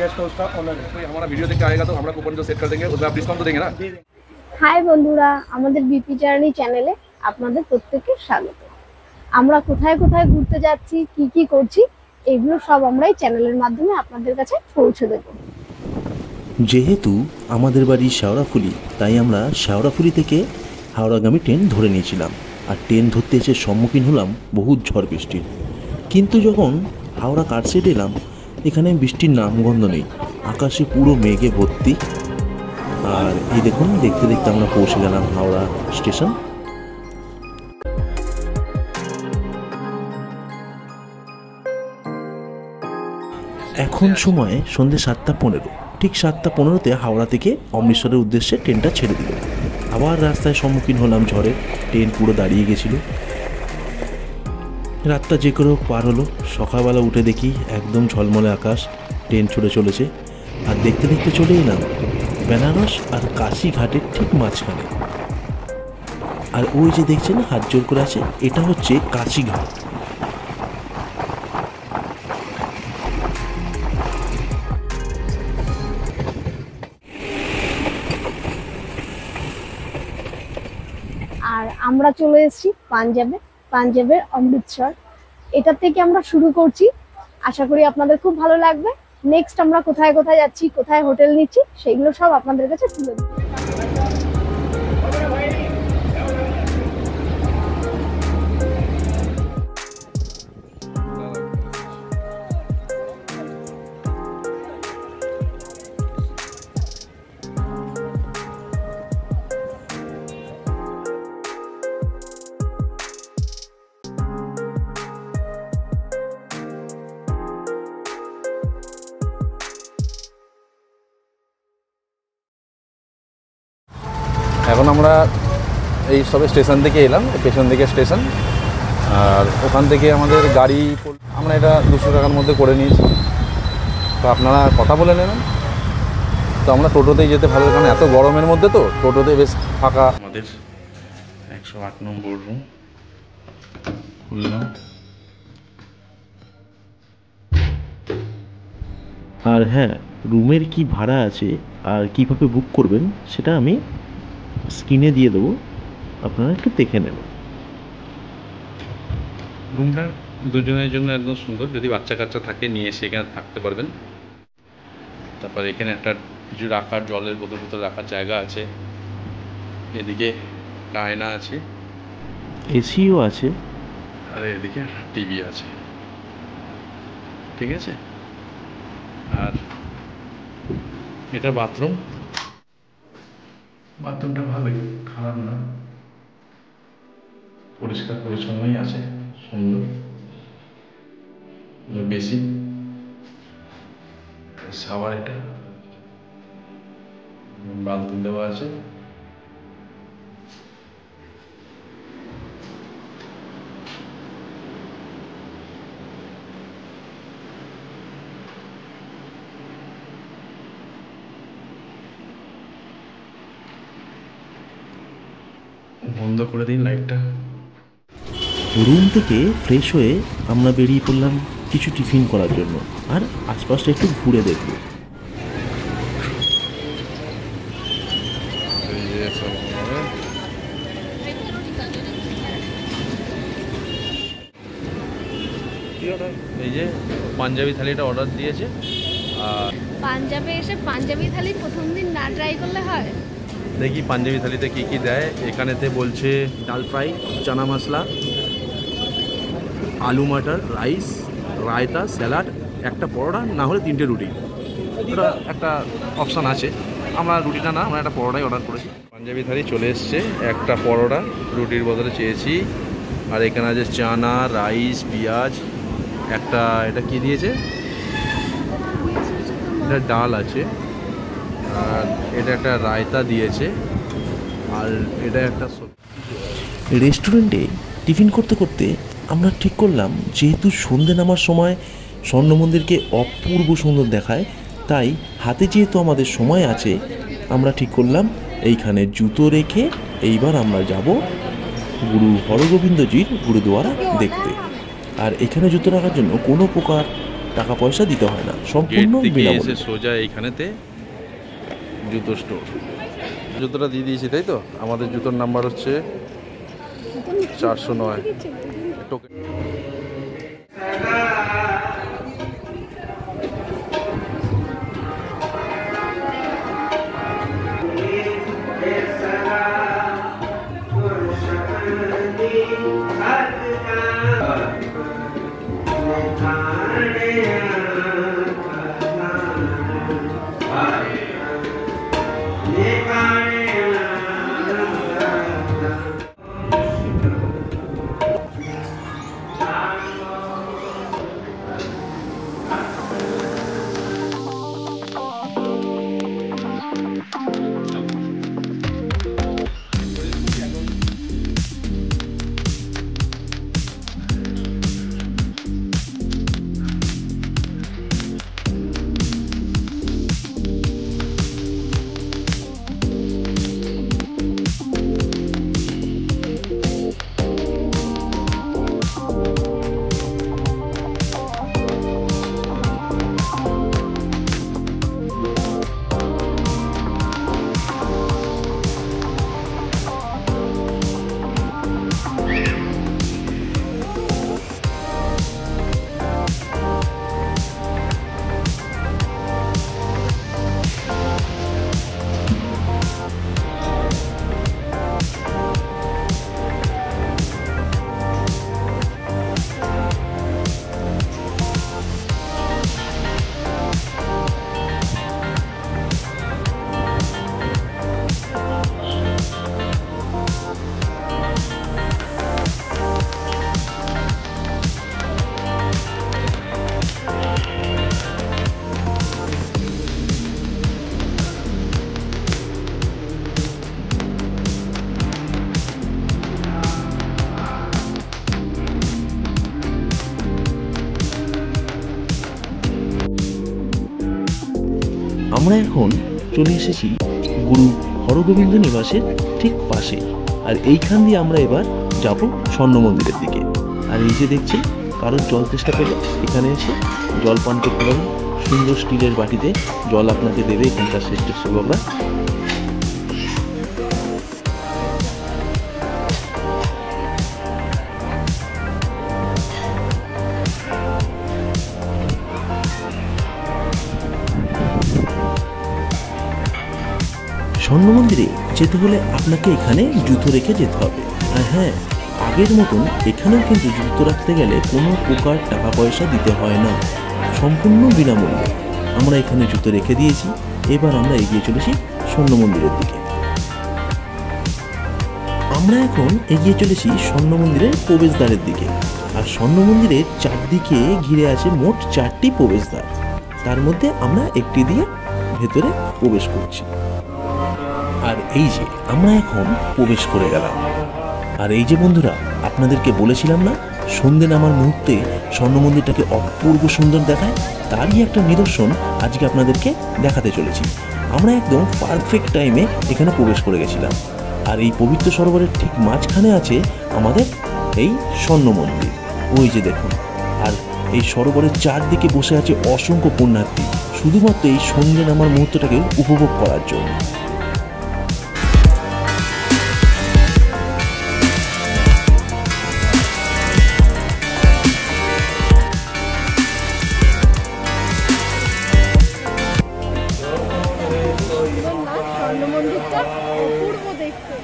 Guest house का honour है। कोई हमारा वीडियो देख के आएगा तो हमारा कूपन जो सेट कर देंगे उसमें आप डिस्काउंट तो देंगे ना। হাই বন্ধুরা, আমাদের বিপি জার্নি চ্যানেলে আপনাদের প্রত্যেককে স্বাগত। আমরা কোথায় কোথায় ঘুরতে যাচ্ছি, কি কি করছি, এগুলো সব আমরা এই চ্যানেলের মাধ্যমে আপনাদের কাছে পৌঁছে দেব। যেহেতু আমাদের বাড়ি শেওড়াফুলি, তাই আমরা শেওড়াফুলি থেকে হাওড়াগামী ট্রেন ধরে নিয়েছিলাম। আর ট্রেন ধরতে এসে সম্মুখীন হলাম বহুত ঝড় বৃষ্টির। কিন্তু যখন হাওড়া কারশেড এলাম, এখানে বৃষ্টির নামগন্ধ নেই, আকাশে পুরো মেঘে ভর্তি। আর এই দেখুন, দেখতে দেখতে আমরা পৌঁছে গেলাম হাওড়া স্টেশন। এখন সময় সন্ধ্যে 7:15। ঠিক 7:15-তে হাওড়া থেকে অমৃতসরের উদ্দেশ্যে ট্রেনটা ছেড়ে দিল। আবার রাস্তায় সম্মুখীন হলাম ঝড়ে, ট্রেন পুরো দাঁড়িয়ে গেছিল। রাতটা যে করে পার হলো। সকালবেলা উঠে দেখি একদম ঝলমলে আকাশ, ট্রেন ছুটে চলেছে। আর দেখতে দেখতে চলে এলাম বেনারস আর কাশি ঘাটের ঠিক মাঝখানে। আর ওই যে দেখছেন হাত জোর করে আছে, এটা হচ্ছে কাশি ঘাট। আর আমরা চলে এসেছি পাঞ্জাবের অমৃতসর। এটা থেকে আমরা শুরু করছি, আশা করি আপনাদের খুব ভালো লাগবে। নেক্সট আমরা কোথায় কোথায় যাচ্ছি, কোথায় হোটেল নিচ্ছি, সেগুলো সব আপনাদের কাছে তুলে দেব। এখন আমরা এই সবে স্টেশন থেকে এলাম, পেছন দিকে স্টেশন। আর ওখান থেকে আমাদের গাড়ি, আমরা এটা 200 টাকার মধ্যে করে নিয়েছি। তো আপনারা কথা বলে নেবেন। তো আমরা টোটোতেই যেতে ভালো, কারণ এত গরমের মধ্যে তো টোটোতে বেশ ফাঁকা। আমাদের 108 নম্বর রুম খুললাম। আর হ্যাঁ, রুমের কি ভাড়া আছে আর কিভাবে বুক করবেন সেটা আমি স্ক্রিনে দিয়ে দেবো, আপনারা একটু দেখে নেবেন। রুমটা দুজনের জন্য একদম সুন্দর, যদি বাচ্চা কাচ্চা থাকে নিয়ে এসে এখানে থাকতে পারবেন। তারপর এখানে একটা কিছু রাখার, জলের বোতল রাখার জায়গা আছে। এদিকে আয়না আছে, এসিও আছে, আর এদিকে টিভি আছে। ঠিক আছে। আর এটা বাথরুমটা ভালোই, খারাপ না, পরিষ্কার পরিচ্ছন্নই আছে, সুন্দর। বেশি শাওয়ার, এটা বাথরুম দেওয়া আছে। বন্ধ করে দিন লাইটটা। রুম থেকে ফ্রেশ হয়ে আমরা বেরিয়ে পড়লাম কিছু টিফিন করার জন্য, আর আশপাশটা একটু ঘুরে দেখব। এই যে পাঞ্জাবি থালিটা অর্ডার দিয়েছে। আর পাঞ্জাবে এসে পাঞ্জাবি থালি প্রথম দিন না ট্রাই করলে হয়? দেখি পাঞ্জাবি থালিতে কী কী দেয়। এখানেতে বলছে ডাল ফ্রাই, চানা মশলা, আলু মটর, রাইস, রায়তা, স্যালাড, একটা পরোটা, না হলে 3টে রুটি। ওটা একটা অপশান আছে। আমরা রুটিটা না, আমরা একটা পরোটাই অর্ডার করেছি। পাঞ্জাবি থালি চলে এসছে, একটা পরোটা রুটির বদলে চেয়েছি। আর এখানে আছে চানা, রাইস, পেঁয়াজ, একটা এটা কি দিয়েছে, এটা ডাল আছে, আর এটা একটা রায়তা দিয়েছে, আর এটা একটা রেস্টুরেন্টে টিফিন করতে করতে আমরা ঠিক করলাম, যেহেতু সন্ধে নামার সময় স্বর্ণ মন্দিরকে অপূর্ব সুন্দর দেখায়, তাই হাতে যেহেতু আমাদের সময় আছে, আমরা ঠিক করলাম এইখানে জুতো রেখে এইবার আমরা যাব গুরু হরগোবিন্দজির গুরুদুয়ারা দেখতে। আর এখানে জুতো রাখার জন্য কোনো প্রকার টাকা পয়সা দিতে হয় না, গেট সম্পূর্ণ থেকে এসে বিনামূল্যে। সোজা এইখানেতে জুতো স্টোর। জুতোটা দিয়ে দিয়েছি তাই তো? আমাদের জুতোর নাম্বার হচ্ছে 409। টোকেন আমরা এখন চলে এসেছি গুরু হরগোবিন্দ নিবাসের ঠিক পাশে। আর এইখান দিয়ে আমরা এবার যাব স্বর্ণ মন্দিরের দিকে। আর এই যে দেখছি কারোর জল তেষ্টা পেলে এখানে এসে জল পান করতে পারেন। সুন্দর স্টিলের বাটিতে জল আপনাকে দেবে এখানকার স্বেচ্ছাসেবকরা। স্বর্ণ মন্দিরে যেতে হলে আপনাকে এখানে জুতো রেখে যেতে হবে। আর হ্যাঁ, আগের মতন এখানেও কিন্তু জুতো রাখতে গেলে কোনো প্রকার টাকা পয়সা দিতে হয় না, সম্পূর্ণ বিনামূল্যে। আমরা এখানে জুতো রেখে দিয়েছি, এবার আমরা এগিয়ে চলেছি স্বর্ণ মন্দিরের দিকে। আমরা এখন এগিয়ে চলেছি স্বর্ণ মন্দিরের প্রবেশদ্বারের দিকে। আর স্বর্ণ মন্দিরের চারদিকে ঘিরে আছে মোট 4টি প্রবেশদ্বার, তার মধ্যে আমরা একটি দিয়ে ভেতরে প্রবেশ করছি। আর এই যে আমরা এখন প্রবেশ করে গেলাম। আর এই যে বন্ধুরা, আপনাদেরকে বলেছিলাম না সন্ধ্যে নামার মুহূর্তে স্বর্ণ মন্দিরটাকে অপূর্ব সুন্দর দেখায়, তারই একটা নিদর্শন আজকে আপনাদেরকে দেখাতে চলেছি। আমরা একদম পারফেক্ট টাইমে এখানে প্রবেশ করে গেছিলাম। আর এই পবিত্র সরোবরের ঠিক মাঝখানে আছে আমাদের এই স্বর্ণ মন্দির, ওই যে দেখুন। আর এই সরোবরের চারদিকে বসে আছে অসংখ্য পুণ্যার্থী, শুধুমাত্র এই সন্ধ্যে নামার মুহূর্তটাকে উপভোগ করার জন্য। স্বর্ণ মন্দিরটা অপূর্ব দেখতে।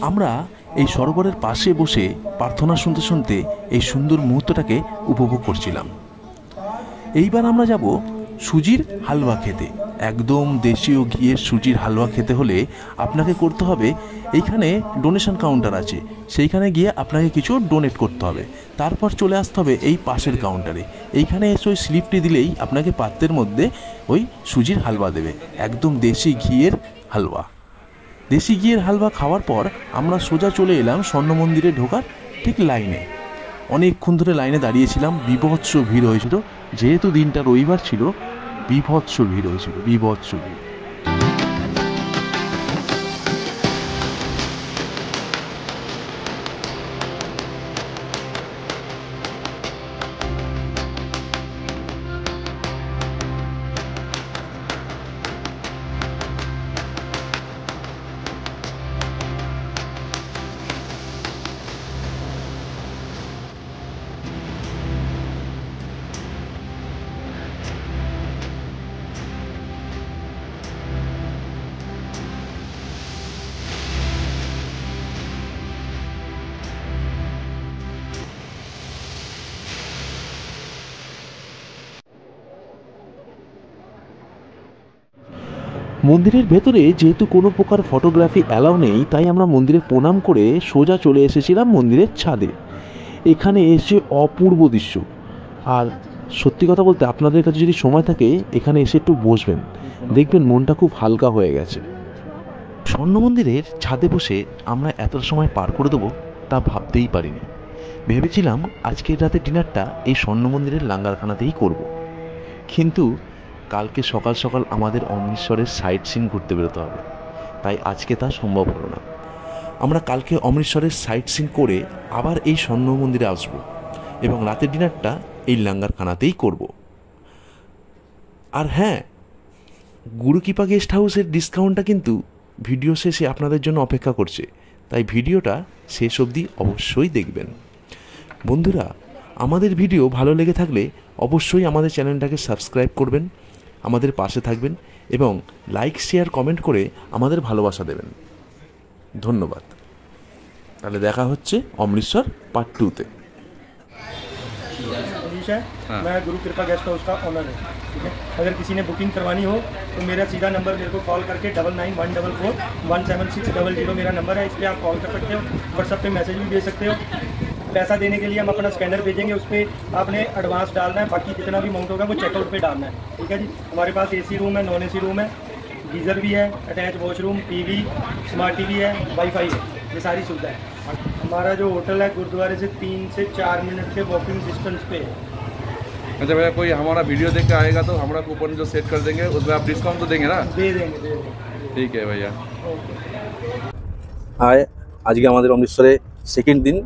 আমরা এই সরোবরের পাশে বসে প্রার্থনা শুনতে শুনতে এই সুন্দর মুহূর্তটাকে উপভোগ করছিলাম। এইবার আমরা যাব সুজির হালুয়া খেতে। একদম দেশীয় ঘিয়ের সুজির হালুয়া খেতে হলে আপনাকে করতে হবে, এইখানে ডোনেশন কাউন্টার আছে, সেইখানে গিয়ে আপনাকে কিছু ডোনেট করতে হবে। তারপর চলে আসতে হবে এই পাশের কাউন্টারে। এইখানে এসে ওই স্লিপটি দিলেই আপনাকে পাত্রের মধ্যে ওই সুজির হালুয়া দেবে। একদম দেশি ঘিয়ের হালুয়া। দেশি ঘিয়ের হালুয়া খাওয়ার পর আমরা সোজা চলে এলাম স্বর্ণ মন্দিরে ঢোকার ঠিক লাইনে। অনেকক্ষণ ধরে লাইনে দাঁড়িয়েছিলাম, বীভৎস ভিড় হয়েছিল, যেহেতু দিনটা রবিবার ছিল, বীভৎস ভিড় হয়েছিল, বীভৎস ভিড়। মন্দিরের ভেতরে যেহেতু কোনো প্রকার ফটোগ্রাফি অ্যালাউ নেই, তাই আমরা মন্দিরে প্রণাম করে সোজা চলে এসেছিলাম মন্দিরের ছাদে। এখানে এসে অপূর্ব দৃশ্য। আর সত্যি কথা বলতে, আপনাদের কাছে যদি সময় থাকে এখানে এসে একটু বসবেন, দেখবেন মনটা খুব হালকা হয়ে গেছে। স্বর্ণ মন্দিরের ছাদে বসে আমরা এতটা সময় পার করে দেবো তা ভাবতেই পারিনি। ভেবেছিলাম আজকের রাতে ডিনারটা এই স্বর্ণ মন্দিরের লাঙ্গারখানাতেই করব, কিন্তু কালকে সকাল সকাল আমাদের অমৃতসরের সাইট সিন ঘুরতে বেরোতে হবে, তাই আজকে তা সম্ভব হলো না। আমরা কালকে অমৃতসরের সাইট সিন করে আবার এই স্বর্ণ মন্দিরে আসবো এবং রাতের ডিনারটা এই লাঙ্গারখানাতেই করব। আর হ্যাঁ, গুরুকৃপা গেস্ট হাউসের ডিসকাউন্টটা কিন্তু ভিডিও শেষে আপনাদের জন্য অপেক্ষা করছে, তাই ভিডিওটা শেষ অবধি অবশ্যই দেখবেন। বন্ধুরা, আমাদের ভিডিও ভালো লেগে থাকলে অবশ্যই আমাদের চ্যানেলটাকে সাবস্ক্রাইব করবেন, আমাদের পাশে থাকবেন এবং লাইক শেয়ার কমেন্ট করে আমাদের ভালোবাসা দেবেন। ধন্যবাদ। তাহলে দেখা হচ্ছে অমৃতসর पार्ट 2 তে। है मैं गुरु कृपा गेस्ट हाउस का ऑनर हूँ, ठीक है। अगर किसी ने बुकिंग करवानी हो तो मेरा सीधा नंबर मेरे को कॉल करके 9914417600 मेरा नंबर है, इस पर आप कॉल कर सकते हो। व्हाट्सएप पे मैसेज भी भेज सकते हो। पैसा देने के लिए हम अपना स्कैनर भेजेंगे, उस पर आपने एडवांस डालना है, बाकी जितना भी अमाउंट होगा वो चेकआउट पे डालना है, ठीक है जी। हमारे पास AC रूम है, नॉन AC रूम है, गीज़र भी है, attach washroom, TV, smart TV है, वाईफाई है, ये सारी सुविधा है। हमारा जो होटल है गुरुद्वारे से 3 से 4 मिनट के वॉकिंग डिस्टेंस पे है। अच्छा भैया, कोई हमारा वीडियो देख के आएगा तो हमारा कूपन जो सेट कर देंगे उसमें आप डिस्काउंट तो देंगे ना? दे देंगे। ठीक है भैया। ओके। हाय, আজকে আমাদের অমৃতসরে সেকেন্ড দিন।